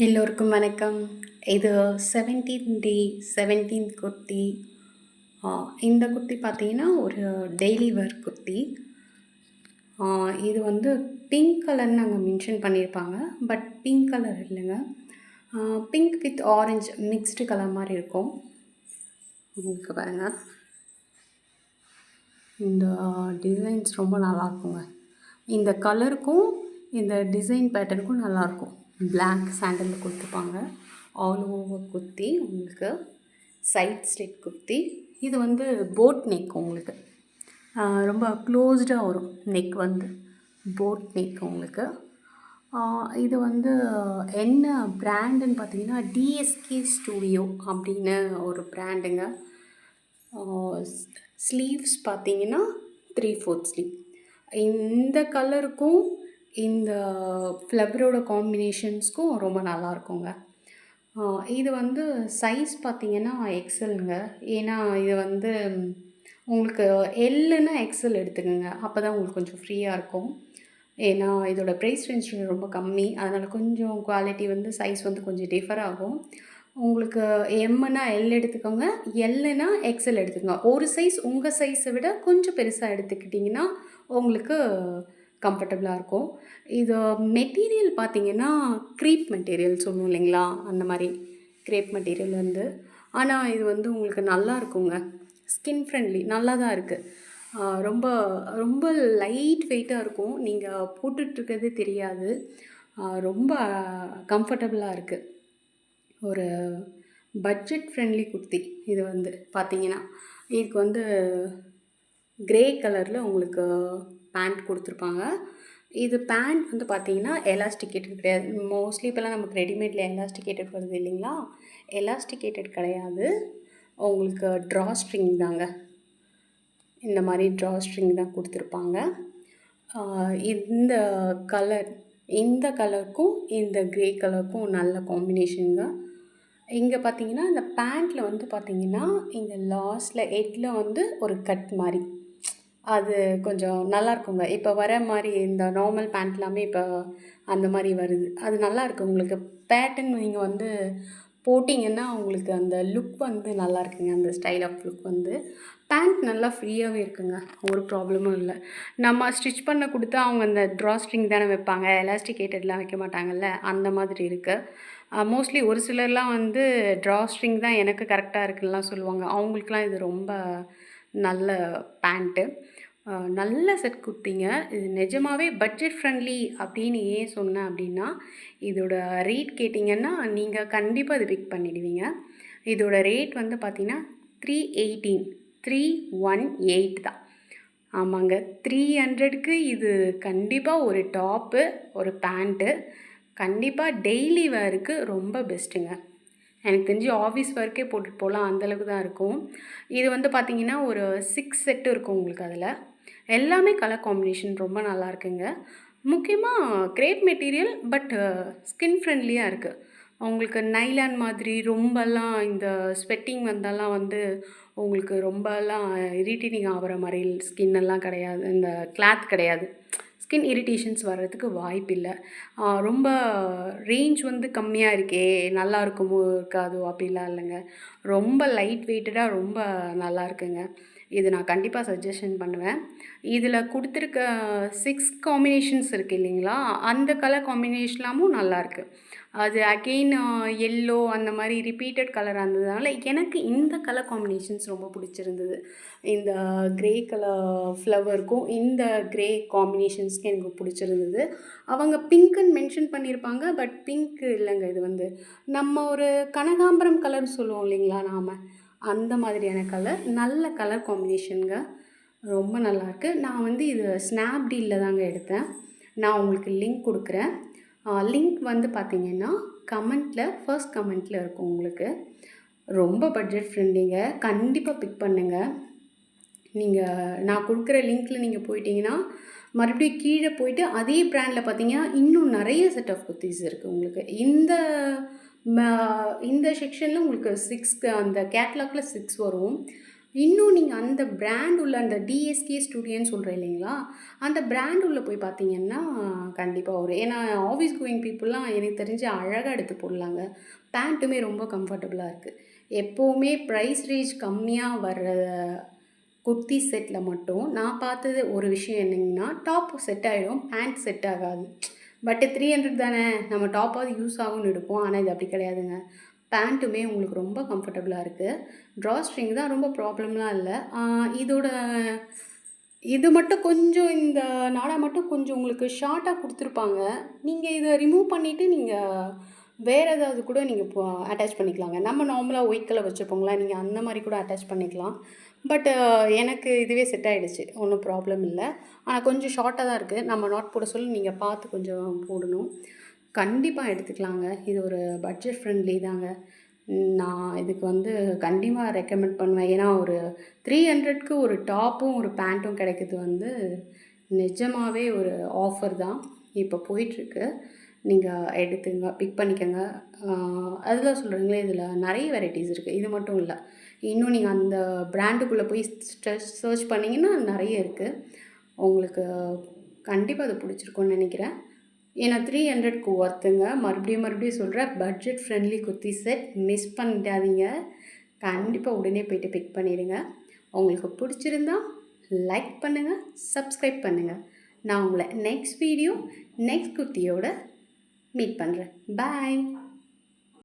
எல்லோருக்கும் வணக்கம். இது 17th டே 17th குர்த்தி. இந்த குர்த்தி பார்த்தீங்கன்னா ஒரு டெய்லி வேர் குர்த்தி. இது வந்து பிங்க் கலர்னு அங்கே மென்ஷன் பண்ணியிருப்பாங்க. பட் பிங்க் கலர் இல்லைங்க. Pink with orange mixed colour மாதிரி இருக்கும். உங்களுக்கு பாருங்கள், இந்த டிசைன்ஸ் ரொம்ப நல்லாயிருக்குங்க. இந்த கலருக்கும் இந்த டிசைன் பேட்டர்னுக்கும் நல்லாயிருக்கும். பிளாக் சாண்டலில் கொடுத்துருப்பாங்க. ஆல் ஓவர் குர்த்தி, உங்களுக்கு சைட் ஸ்லிட் குர்த்தி. இது வந்து போட் நெக், உங்களுக்கு ரொம்ப க்ளோஸ்டாக வரும் நெக், வந்து போட் நெக் உங்களுக்கு. இது வந்து என்ன பிராண்டுன்னு பார்த்தீங்கன்னா டிஎஸ்கே ஸ்டூடியோ அப்படின்னு ஒரு பிராண்டுங்க. ஸ்லீவ்ஸ் பார்த்தீங்கன்னா 3/4 ஸ்லீவ். இந்த கலருக்கும் இந்த ஃப்ளவரோட காம்பினேஷன்ஸ்க்கும் ரொம்ப நல்லாயிருக்குங்க. இது வந்து சைஸ் பார்த்தீங்கன்னா எக்ஸலுங்க. ஏன்னா இது வந்து உங்களுக்கு எல்லுன்னா எக்ஸல் எடுத்துக்கோங்க, அப்போ தான் உங்களுக்கு கொஞ்சம் ஃப்ரீயாக இருக்கும். ஏன்னா இதோட ப்ரைஸ் ரேஞ்ச் ரொம்ப கம்மி, அதனால் கொஞ்சம் குவாலிட்டி வந்து சைஸ் வந்து கொஞ்சம் டிஃபர் ஆகும். உங்களுக்கு எம்முன்னா எல் எடுத்துக்கோங்க, எல்லுன்னா எக்ஸல் எடுத்துக்கோங்க. ஒரு சைஸ் உங்கள் சைஸை விட கொஞ்சம் பெருசாக எடுத்துக்கிட்டிங்கன்னா உங்களுக்கு கம்ஃபர்டபுளாக இருக்கும். இது மெட்டீரியல் பார்த்திங்கன்னா க்ரீப் மெட்டீரியல் சொல்லுவோம் இல்லைங்களா, அந்த மாதிரி க்ரேப் மெட்டீரியல் வந்து. ஆனால் இது வந்து உங்களுக்கு நல்லா இருக்குங்க, ஸ்கின் ஃப்ரெண்ட்லி, நல்லா தான் இருக்குது. ரொம்ப ரொம்ப லைட் வெயிட்டாக இருக்கும், நீங்கள் போட்டுட்ருக்கிறதே தெரியாது. ரொம்ப கம்ஃபர்டபுளாக இருக்குது. ஒரு பட்ஜெட் ஃப்ரெண்ட்லி குர்த்தி இது வந்து பார்த்திங்கன்னா. இதுக்கு வந்து க்ரே கலரில் உங்களுக்கு பேண்ட் கொடுத்துருப்பாங்க. இது பேண்ட் வந்து பார்த்திங்கன்னா எலாஸ்டிகேட்டட் கிடையாது. மோஸ்ட்லி இப்போலாம் நமக்கு ரெடிமேடில் எலாஸ்டிகேட்டட் வருது இல்லைங்களா, எலாஸ்டிகேட்டட் கிடையாது. உங்களுக்கு ட்ரா ஸ்ட்ரிங் தாங்க, இந்த மாதிரி ட்ரா ஸ்ட்ரிங் தான் கொடுத்துருப்பாங்க. இந்த கலர், இந்த கலருக்கும் இந்த க்ரே கலருக்கும் நல்ல காம்பினேஷனுங்க. இங்கே பார்த்தீங்கன்னா இந்த பேண்ட்டில் வந்து பார்த்திங்கன்னா இங்கே லாஸ்ட்டில் எட்டில் வந்து ஒரு கட் மாதிரி, அது கொஞ்சம் நல்லாயிருக்குங்க. இப்போ வர மாதிரி இந்த நார்மல் பேண்ட் எல்லாமே இப்போ அந்த மாதிரி வருது, அது நல்லாயிருக்கு. உங்களுக்கு பேட்டர்ன் நீங்கள் வந்து போட்டிங்கன்னா உங்களுக்கு அந்த லுக் வந்து நல்லா இருக்குங்க. அந்த ஸ்டைல் ஆஃப் லுக் வந்து பேண்ட் நல்லா ஃப்ரீயாகவே இருக்குங்க, ஒரு ப்ராப்ளமும் இல்லை. நம்ம ஸ்டிச் பண்ண கொடுத்தா அவங்க அந்த ட்ரா ஸ்ட்ரிங் தானே வைப்பாங்க, எலாஸ்டிகேட்டட்லாம் வைக்க மாட்டாங்கல்ல, அந்த மாதிரி இருக்குது. மோஸ்ட்லி ஒரு சிலர்லாம் வந்து ட்ரா ஸ்ட்ரிங் தான் எனக்கு கரெக்டாக இருக்குன்னுலாம் சொல்லுவாங்க. அவங்களுக்குலாம் இது ரொம்ப நல்ல பேண்ட்டு, நல்ல செட் குர்த்திங்க. இது நிஜமாகவே பட்ஜெட் ஃப்ரெண்ட்லி அப்படின்னு ஏன் சொன்னேன் அப்படின்னா, இதோட ரேட் கேட்டிங்கன்னா நீங்கள் கண்டிப்பாக இது பிக் பண்ணிடுவீங்க. இதோட ரேட் வந்து பார்த்திங்கன்னா 318 தான். ஆமாங்க, 300க்கு இது கண்டிப்பாக ஒரு டாப்பு, ஒரு பேண்ட்டு, கண்டிப்பாக டெய்லி வேருக்கு ரொம்ப பெஸ்ட்டுங்க. எனக்கு தெரிஞ்சு ஆஃபீஸ் ஒர்க்கே போட்டுட்டு போகலாம், அந்தளவுக்கு தான் இருக்கும். இது வந்து பார்த்திங்கன்னா ஒரு 6 செட்டு இருக்கும் உங்களுக்கு. அதில் எல்லாமே கலர் காம்பினேஷன் ரொம்ப நல்லா இருக்குங்க. முக்கியமாக க்ரேப் மெட்டீரியல், பட் ஸ்கின் ஃப்ரெண்ட்லியாக இருக்குது. உங்களுக்கு நைலான் மாதிரி ரொம்பலாம் இந்த ஸ்வெட்டிங் வந்தாலாம் வந்து உங்களுக்கு ரொம்பலாம் இரிட்டேட்டிங் ஆகிற மாதிரி ஸ்கின்னெல்லாம் கிடையாது, இந்த கிளாத் கிடையாது. ஸ்கின் இரிட்டேஷன்ஸ் வர்றதுக்கு வாய்ப்பில்லை. ரொம்ப ரேஞ்ச் வந்து கம்மியாக இருக்கே, நல்லா இருக்குமோ இருக்காதோ அப்படிலாம் இல்லைங்க. ரொம்ப லைட் வெயிட்டடாக ரொம்ப நல்லா இருக்குங்க. இது நான் கண்டிப்பாக சஜஷன் பண்ணுவேன். இதில் கொடுத்துருக்க 6 காம்பினேஷன்ஸ் இருக்குது இல்லைங்களா, அந்த கலர் காம்பினேஷன்லாமும் நல்லாயிருக்கு. அது அகெயின் எல்லோ அந்த மாதிரி ரிப்பீட்டட் கலராக இருந்ததுனால எனக்கு இந்த கலர் காம்பினேஷன்ஸ் ரொம்ப பிடிச்சிருந்தது. இந்த க்ரே கலர் ஃப்ளவருக்கும் இந்த க்ரே காம்பினேஷன்ஸ்க்கு எனக்கு பிடிச்சிருந்தது. அவங்க பிங்க்குன்னு மென்ஷன் பண்ணியிருப்பாங்க, பட் பிங்க் இல்லைங்க. இது வந்து நம்ம ஒரு கனகாம்பரம் கலர்னு சொல்லுவோம் இல்லைங்களா நாம், அந்த மாதிரியான கலர், நல்ல கலர் காம்பினேஷனுங்க, ரொம்ப நல்லாயிருக்கு. நான் வந்து இது ஸ்னாப்டீலில் தாங்க எடுத்தேன். நான் உங்களுக்கு லிங்க் கொடுக்குறேன். லிங்க் வந்து பார்த்திங்கன்னா கமெண்ட்டில், ஃபர்ஸ்ட் கமெண்ட்டில் இருக்கும் உங்களுக்கு. ரொம்ப பட்ஜெட் ஃப்ரெண்ட்லிங்க, கண்டிப்பாக பிக் பண்ணுங்கள். நீங்கள் நான் கொடுக்குற லிங்க்கில் நீங்கள் போயிட்டீங்கன்னா மறுபடியும் கீழே போயிட்டு அதே ப்ராண்டில் பார்த்தீங்கன்னா இன்னும் நிறைய செட் ஆஃப் குர்த்திஸ் இருக்குது உங்களுக்கு. இந்த செக்ஷனில் உங்களுக்கு 6, அந்த கேட்லாகில் 6 வரும். இன்னும் நீங்க அந்த பிராண்ட் உள்ள அந்த டிஎஸ்கே ஸ்டுடியோன்னு சொல்றேன் இல்லைங்களா? அந்த பிராண்ட் உள்ள போய் பார்த்தீங்கன்னா, கண்டிப்பா வரும். ஏன்னா ஆஃபீஸ் கோயிங் பீப்புள்லாம் எனக்கு தெரிஞ்சு அழகா எடுத்து போடலாங்க. பேண்ட்டுமே ரொம்ப கம்ஃபர்டபுளா இருக்கு. எப்பவுமே பிரைஸ் ரேஞ்ச் கம்மியா வர்ற குர்த்தி செட்ல மட்டும் நான் பார்த்தது ஒரு விஷயம் என்னங்கன்னா, டாப் செட் ஆயிடும். பேண்ட் செட் ஆகாது. பட் 300 தானே நம்ம டாப்பாவது யூஸ் ஆகும்னு எடுப்போம். ஆனா இது அப்படி கிடையாதுங்க. பேண்ட்டுமே உங்களுக்கு ரொம்ப கம்ஃபர்டபுளா இருக்கு. ட்ராஸ்ட்ரிங் தான் ரொம்ப ப்ராப்ளம்லாம் இல்ல. இதோட இது மட்டும் கொஞ்சம் இந்த நாடா மட்டும் கொஞ்சம் உங்களுக்கு ஷார்ட்டா குடுத்துருப்பாங்க. நீங்க இத ரிமூவ் பண்ணிட்டு நீங்க வேற ஏதாவது கூட நீங்க அட்டாச் பண்ணிக்கலாங்க. நம்ம நார்மலா ஒயிட் கலர் வச்சுப்போங்களா, நீங்க அந்த மாரி கூட அட்டாச் பண்ணிக்கலாம். பட் எனக்கு இதுவே செட் ஆயிடுச்சு. ஒண்ணும் ப்ராப்ளம் இல்ல. ஆனா கொஞ்சம் ஷார்ட்டா தான் இருக்கு. நம்ம நாட் போட சொல்ல நீங்க பார்த்து கொஞ்சம் போடணும். கண்டிப்பா எடுத்துக்கலாங்க. இது ஒரு பட்ஜெட் ஃப்ரெண்ட்லி தாங்க. நான் இதுக்கு வந்து கண்டிப்பா ரெக்கமெண்ட் பண்ணுவேன். ஏன்னா ஒரு 300க்கு ஒரு டாப்பும், ஒரு பேண்ட்டும் கிடைக்கிறது வந்து நிஜமாவே ஒரு ஆஃபர் தான். இப்போ போயிட்டுருக்கு. நீங்க எடுத்துங்க, பிக் பண்ணிக்கங்க. அதுதான் சொல்றேங்களே, இதில நெறைய வெரைட்டீஸ் இருக்கு. இது மட்டும் இல்ல. இன்னும் நீங்க அந்த பிராண்டுக்குள்ள போய் சர்ச் பண்ணீங்கன்னா நெறைய இருக்கு. உங்களுக்கு கண்டிப்பா அது பிடிச்சிருக்கும்னு நெனைக்கிறேன். ஏன்னா 300க்கு ஒர்த்துங்க. மறுபடியும் மறுபடியும் சொல்றேன், budget friendly kurti set miss பண்ணிடாதீங்க. கண்டிப்பா உடனே போயிட்டு பிக் பண்ணிடுங்க. உங்களுக்கு பிடிச்சிருந்தா லைக் பண்ணுங்க, சப்ஸ்கிரைப் பண்ணுங்க. நான் உங்கள நெக்ஸ்ட் வீடியோ, நெக்ஸ்ட் குர்த்தியோட மீட் பண்றேன். பாய்.